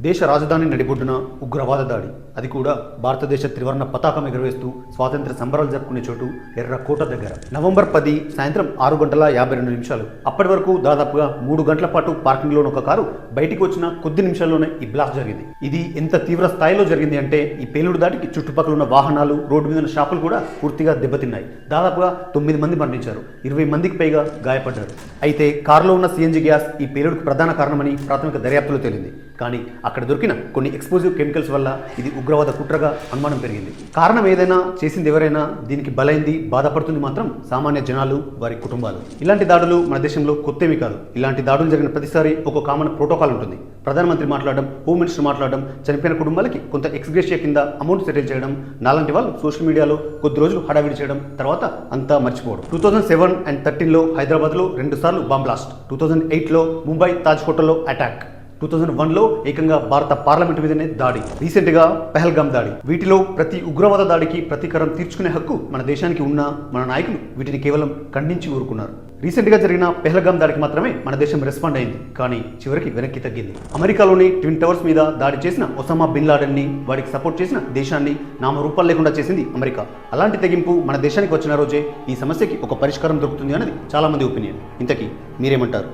దేశ రాజధాని నడిబొడ్డున ఉగ్రవాద దాడి, అది కూడా భారతదేశ త్రివర్ణ పతాకం ఎగురవేస్తూ స్వాతంత్ర సంబరాలు జరుపుకునే చోటు ఎర్రకోట దగ్గర. నవంబర్ 10 సాయంత్రం 6:52. అప్పటి వరకు దాదాపుగా 3 గంటల పాటు పార్కింగ్లోని ఒక కారు బయటికి వచ్చిన కొద్ది నిమిషాల్లోనే ఈ బ్లాస్ట్ జరిగింది. ఇది ఎంత తీవ్ర స్థాయిలో జరిగింది అంటే ఈ పేలుడు దాడికి చుట్టుపక్కల ఉన్న వాహనాలు, రోడ్డు మీద ఉన్న షాపులు కూడా పూర్తిగా దెబ్బతిన్నాయి. దాదాపుగా 9 మంది మరణించారు, 20 మందికి పైగా గాయపడ్డారు. అయితే కారులో ఉన్న సిఎన్జి గ్యాస్ ఈ పేలుడుకు ప్రధాన కారణమని ప్రాథమిక దర్యాప్తులో తేలింది. కానీ అక్కడ దొరికిన కొన్ని ఎక్స్ప్లోజివ్ కెమికల్స్ వల్ల ఇది ఉగ్రవాద కుట్రగా అనుమానం పెరిగింది. కారణం ఏదైనా, చేసింది ఎవరైనా, దీనికి బలైంది, బాధపడుతుంది మాత్రం సామాన్య జనాలు, వారి కుటుంబాలు. ఇలాంటి దాడులు మన దేశంలో కొత్తేమీ కాదు. ఇలాంటి దాడులు జరిగిన ప్రతిసారి ఒక కామన్ ప్రోటోకాల్ ఉంటుంది. ప్రధానమంత్రి మాట్లాడడం, హోమ్ మినిస్టర్ మాట్లాడడం, చనిపోయిన కుటుంబాలకి కొంత ఎక్స్గ్రేషియా కింద అమౌంట్ సెటిల్ చేయడం, నాలాంటి వాళ్ళు సోషల్ మీడియాలో కొద్ది రోజులు హడావిడి చేయడం, తర్వాత అంతా మర్చిపోవడం. 2007 and 2013లో హైదరాబాద్లో 2 సార్లు బాంబ్ బ్లాస్ట్, 2008లో ముంబై తాజ్ హోటల్లో అటాక్, 2001లో ఏకంగా భారత పార్లమెంట్ మీదనే దాడి, రీసెంట్గా పెహల్గాం దాడి. వీటిలో ప్రతి ఉగ్రవాద దాడికి ప్రతీకారం తీర్చుకునే హక్కు మన దేశానికి ఉన్నా మన నాయకులు వీటిని కేవలం ఖండించి ఊరుకున్నారు. రీసెంట్గా జరిగిన పెహల్గాం దాడికి మాత్రమే మన దేశం రెస్పాండ్ అయింది, కానీ చివరికి వెనక్కి తగ్గింది. అమెరికాలోని ట్విన్ టవర్స్ మీద దాడి చేసిన ఒసామా బిన్ లాడెన్ని, వాడికి సపోర్ట్ చేసిన దేశాన్ని నామరూపాలు లేకుండా చేసింది అమెరికా. అలాంటి తెగింపు మన దేశానికి వచ్చిన రోజే ఈ సమస్యకి ఒక పరిష్కారం దొరుకుతుంది అనేది చాలా మంది ఒపీనియన్. ఇంతకీ మీరేమంటారు?